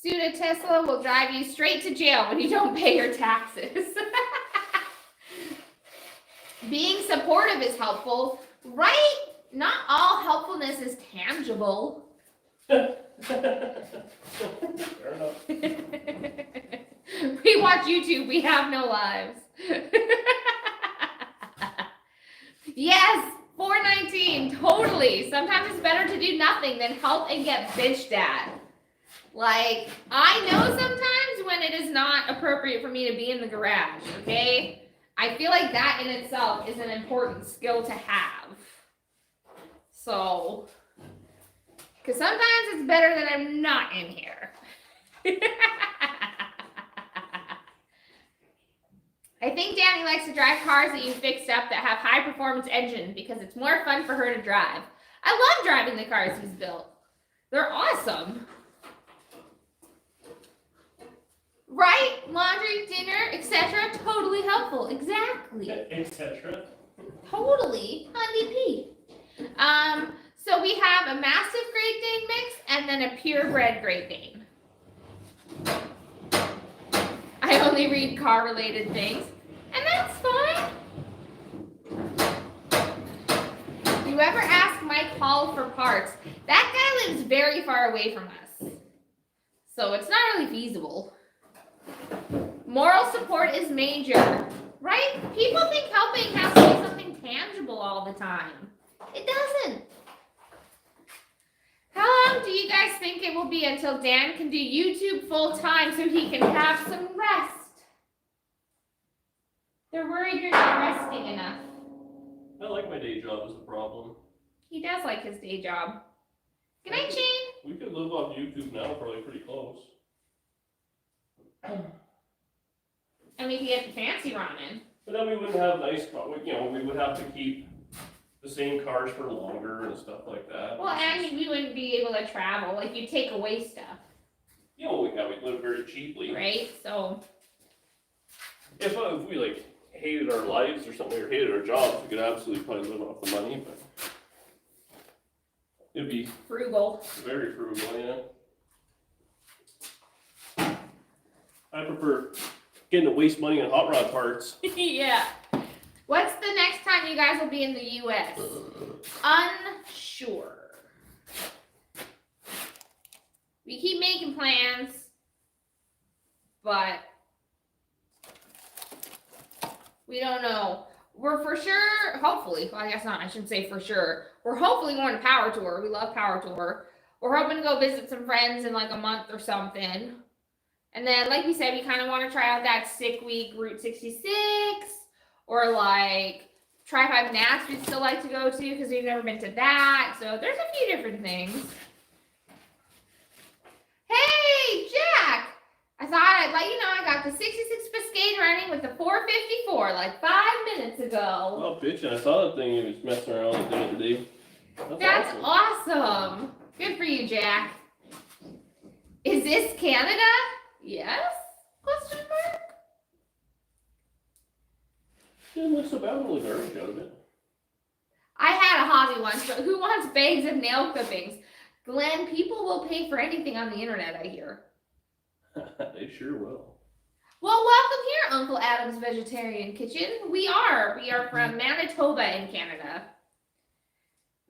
Soon a Tesla will drive you straight to jail when you don't pay your taxes. Being supportive is helpful, right? Not all helpfulness is tangible. Fair enough. We watch YouTube, we have no lives. Yes, 419, totally. Sometimes it's better to do nothing than help and get bitched at. Like, I know sometimes when it is not appropriate for me to be in the garage, okay? I feel like that in itself is an important skill to have. So, because sometimes it's better that I'm not in here. I think Danny likes to drive cars that you fixed up that have high performance engines because it's more fun for her to drive. I love driving the cars he's built. They're awesome. Right? Laundry, dinner, etc. Totally helpful. Exactly. Etc. Totally. Honey P. So we have a massive Great Dane mix and then a purebred Great Dane. I only read car-related things, and that's fine. You ever ask Mike Hall for parts? That guy lives very far away from us, so it's not really feasible. Moral support is major, right? People think helping has to be something tangible all the time. It doesn't. How long do you guys think it will be until Dan can do YouTube full time so he can have some rest? They're worried you're not resting enough. I like my day job is the problem. He does like his day job. Good night, Shane. We could live off YouTube now, probably pretty close. I mean, he had the fancy ramen. But then we wouldn't have nice cars, you know, we would have to keep the same cars for longer and stuff like that. Well, and we wouldn't be able to travel. Like, you take away stuff. You know, we live very cheaply. Right? So. If we, like, hated our lives or something, or hated our jobs, we could absolutely probably live off the money, but it'd be frugal. Very frugal, yeah. I prefer getting to waste money on hot rod parts. Yeah. What's the next time you guys will be in the U.S.? Unsure. We keep making plans, but we don't know. We're for sure, hopefully, well, I guess not, I shouldn't say for sure. We're hopefully going to Power Tour. We love Power Tour. We're hoping to go visit some friends in like a month or something. And then, like we said, we kind of want to try out that sick week Route 66, or like Tri-5 Nats we'd still like to go to because we've never been to that. So there's a few different things. Hey, Jack! I thought I'd let you know I got the 66 Biscayne running with the 454 like 5 minutes ago. Oh, bitch, I saw that thing he was messing around with the other day. That's awesome. Good for you, Jack. Is this Canada? Yes? Question mark? Didn't look so bad when the garbage out of it. I had a hobby once, but who wants bags of nail clippings? Glenn, people will pay for anything on the internet, I hear. They sure will. Well, welcome here, Uncle Adam's Vegetarian Kitchen. We are from Manitoba in Canada.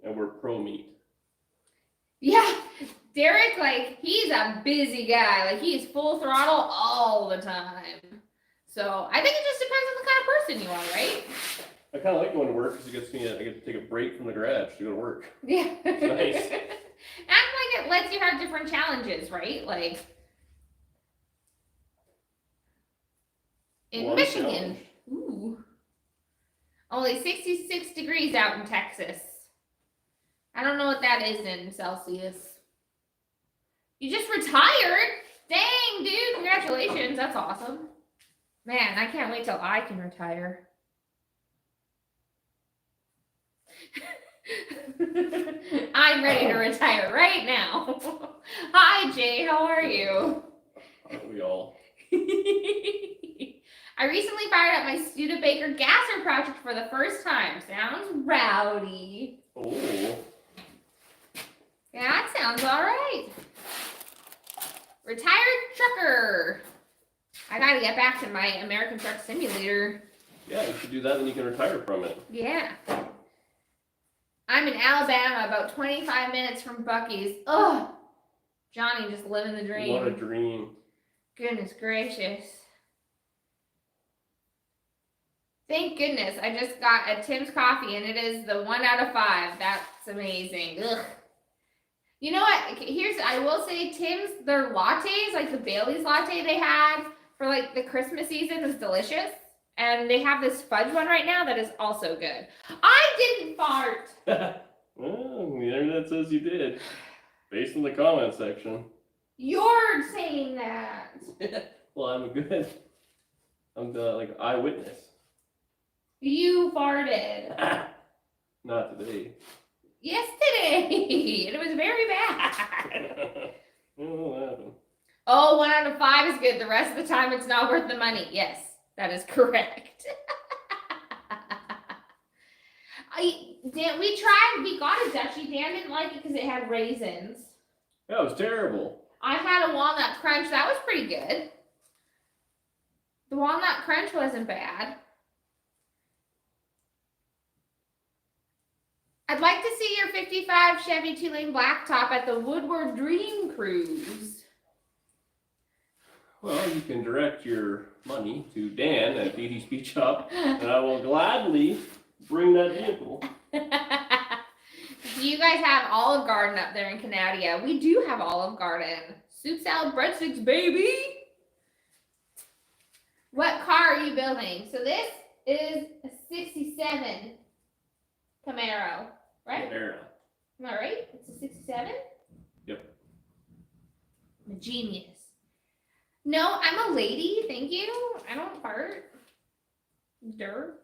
And we're pro-meat. Yeah, Derek, like, he's a busy guy. Like, he's full throttle all the time. So, I think it just depends on the kind of person you are, right? I kind of like going to work because I get to take a break from the garage to go to work. Yeah. Nice. And, like, it lets you have different challenges, right? Like, in Michigan. Challenge. Ooh. Only 66 degrees out in Texas. I don't know what that is in Celsius. You just retired? Dang, dude, congratulations. That's awesome. Man, I can't wait till I can retire. I'm ready to retire right now. Hi, Jay. How are you? Aren't we all? I recently fired up my Studebaker gasser project for the first time. Sounds rowdy. Oh. Yeah, that sounds all right. Retired trucker. I gotta get back to my American Truck Simulator. Yeah, you should do that, then you can retire from it. Yeah. I'm in Alabama, about 25 minutes from Buc-ee's. Ugh. Johnny just living the dream. What a dream. Goodness gracious. Thank goodness. I just got a Tim's coffee and it is the 1 out of 5. That's amazing. Ugh. You know what? I will say Tim's, their lattes, like the Bailey's latte they had for like the Christmas season was delicious. And they have this fudge one right now that is also good. I didn't fart. Well, the internet says you did. Based on the comment section. You're saying that. Well, I'm the like eyewitness. You farted. Not today. yesterday, and it was very bad. What happened? Oh, 1 out of 5 is good. The rest of the time, it's not worth the money. Yes, that is correct. We got a Dutchie. Dan didn't like it because it had raisins. That was terrible. I had a walnut crunch. That was pretty good. The walnut crunch wasn't bad. I'd like to see your 55 Chevy 2-lane blacktop at the Woodward Dream Cruise. Well, you can direct your money to Dan at DD Speed Shop, and I will gladly bring that vehicle. Do you guys have Olive Garden up there in Canada? We do have Olive Garden. Soup, salad, breadsticks, baby. What car are you building? So this is a 67 Camaro, right? Camaro. Am I right? It's a 67? Yep. I'm a genius. No, I'm a lady. Thank you. I don't fart. Durr.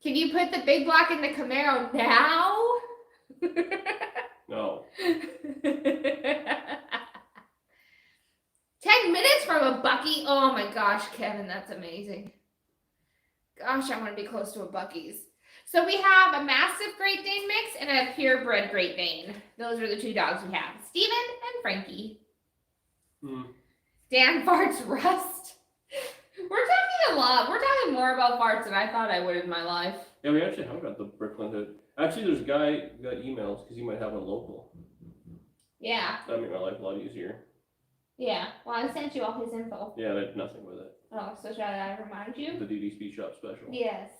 Can you put the big block in the Camaro now? No. 10 minutes from a Bucky. Oh my gosh, Kevin, that's amazing. Gosh, I want to be close to a Bucky's. So we have a massive Great Dane mix and a purebred Great Dane. Those are the 2 dogs we have, Steven and Frankie. Dan farts rust. We're talking a lot. We're talking more about farts than I thought I would in my life. Yeah, we actually haven't got the Brooklyn hood. Actually, there's a guy who got emails because he might have one local. Yeah. That'd make my life a lot easier. Yeah. Well, I sent you all his info. Yeah, I had nothing with it. Oh, so should I remind you? The DD Speed Shop special. Yes.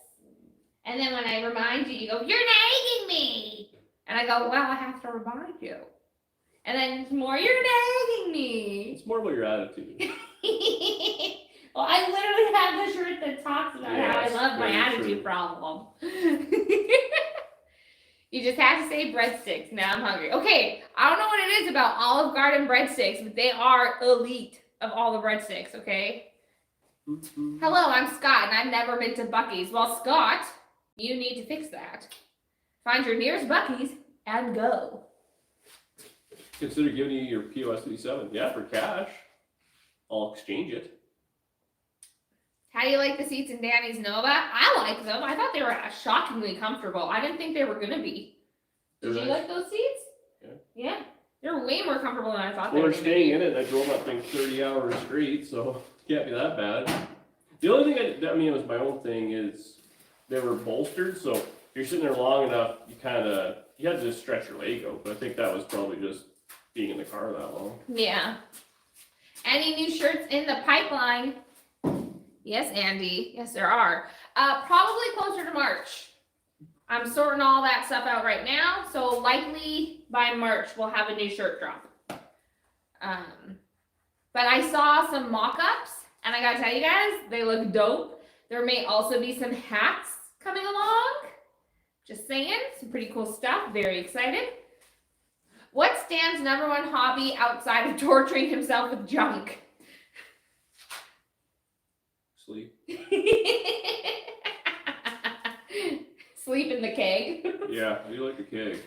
And then when I remind you, you go, "You're nagging me." And I go, "Well, I have to remind you." And then it's more, "You're nagging me." It's more about your attitude. Well, I literally have the shirt that talks about how I Yes, love my very attitude true. problem. You just have to say breadsticks. Now I'm hungry. Okay, I don't know what it is about Olive Garden breadsticks, but they are elite of all the breadsticks, okay? Hello, I'm Scott, and I've never been to Bucky's. Well, Scott, you need to fix that. Find your nearest Bucky's and go. Consider giving you your POS 37. Yeah, for cash. I'll exchange it. How do you like the seats in Danny's Nova? I like them. I thought they were shockingly comfortable. I didn't think they were going to be. Did you like those seats? Yeah. Yeah. They're way more comfortable than I thought Well, they were we're going to staying be. in it. I drove that thing 30 hours straight, so can't be that bad. The only thing it was my own thing is they were bolstered, so if you're sitting there long enough, you had to just stretch your leg out. But I think that was probably just being in the car that long. Yeah. Any new shirts in the pipeline? Yes, Andy. Yes, there are. Probably closer to March. I'm sorting all that stuff out right now, so likely by March we'll have a new shirt drop. But I saw some mock-ups, and I gotta tell you guys, they look dope. There may also be some hats coming along. Just saying, some pretty cool stuff. Very excited. What's Dan's #1 hobby outside of torturing himself with junk? Sleep. Sleep in the keg. Yeah, I do like the keg.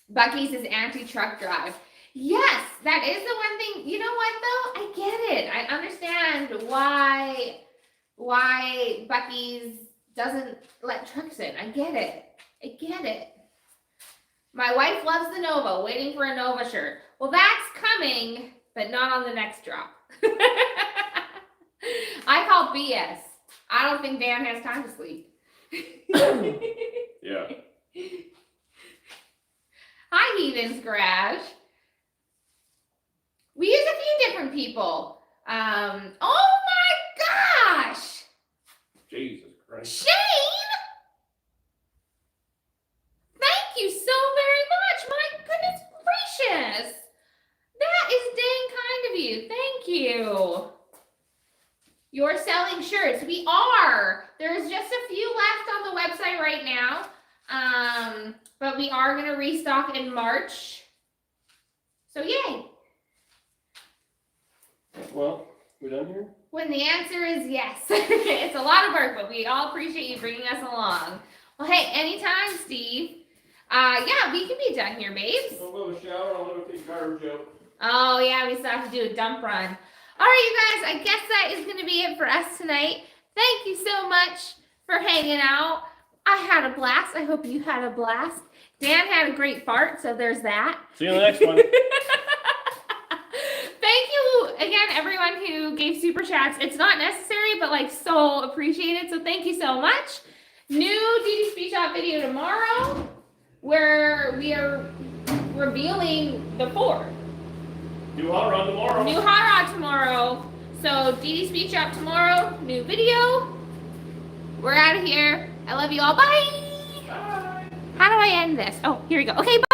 Bucky's is anti-truck drive. Yes, that is the one thing. You know what though? I get it. I understand why Bucky's doesn't let trucks in. I get it. My wife loves the Nova, waiting for a Nova shirt. Well, that's coming, but not on the next drop. I call BS. I don't think Dan has time to sleep. Yeah. Hi, Heathen's Garage. We use a few different people. Oh my gosh! Jesus Christ. Shane! Thank you so very much. My goodness gracious. That is dang kind of you. Thank you. You're selling shirts. We are. There's just a few left on the website right now. But we are going to restock in March. So yay. Well, We done here? When the answer is yes. It's a lot of work, but we all appreciate you bringing us along. Well, hey, anytime, Steve. Yeah, we can be done here, babes. I'll go shower. I'll go take garbage out. Oh, yeah, we still have to do a dump run. All right, you guys, I guess that is going to be it for us tonight. Thank you so much for hanging out. I had a blast. I hope you had a blast. Dan had a great fart, so there's that. See you in the next one. Thank you again, everyone who gave super chats. It's not necessary, but like so appreciated. So thank you so much. New DD Speech Off video tomorrow, where we are revealing the 4. New hot rod tomorrow. New hot rod tomorrow. So DD Speech Off tomorrow. New video. We're out of here. I love you all. Bye. Bye. How do I end this? Oh, here we go. Okay, bye.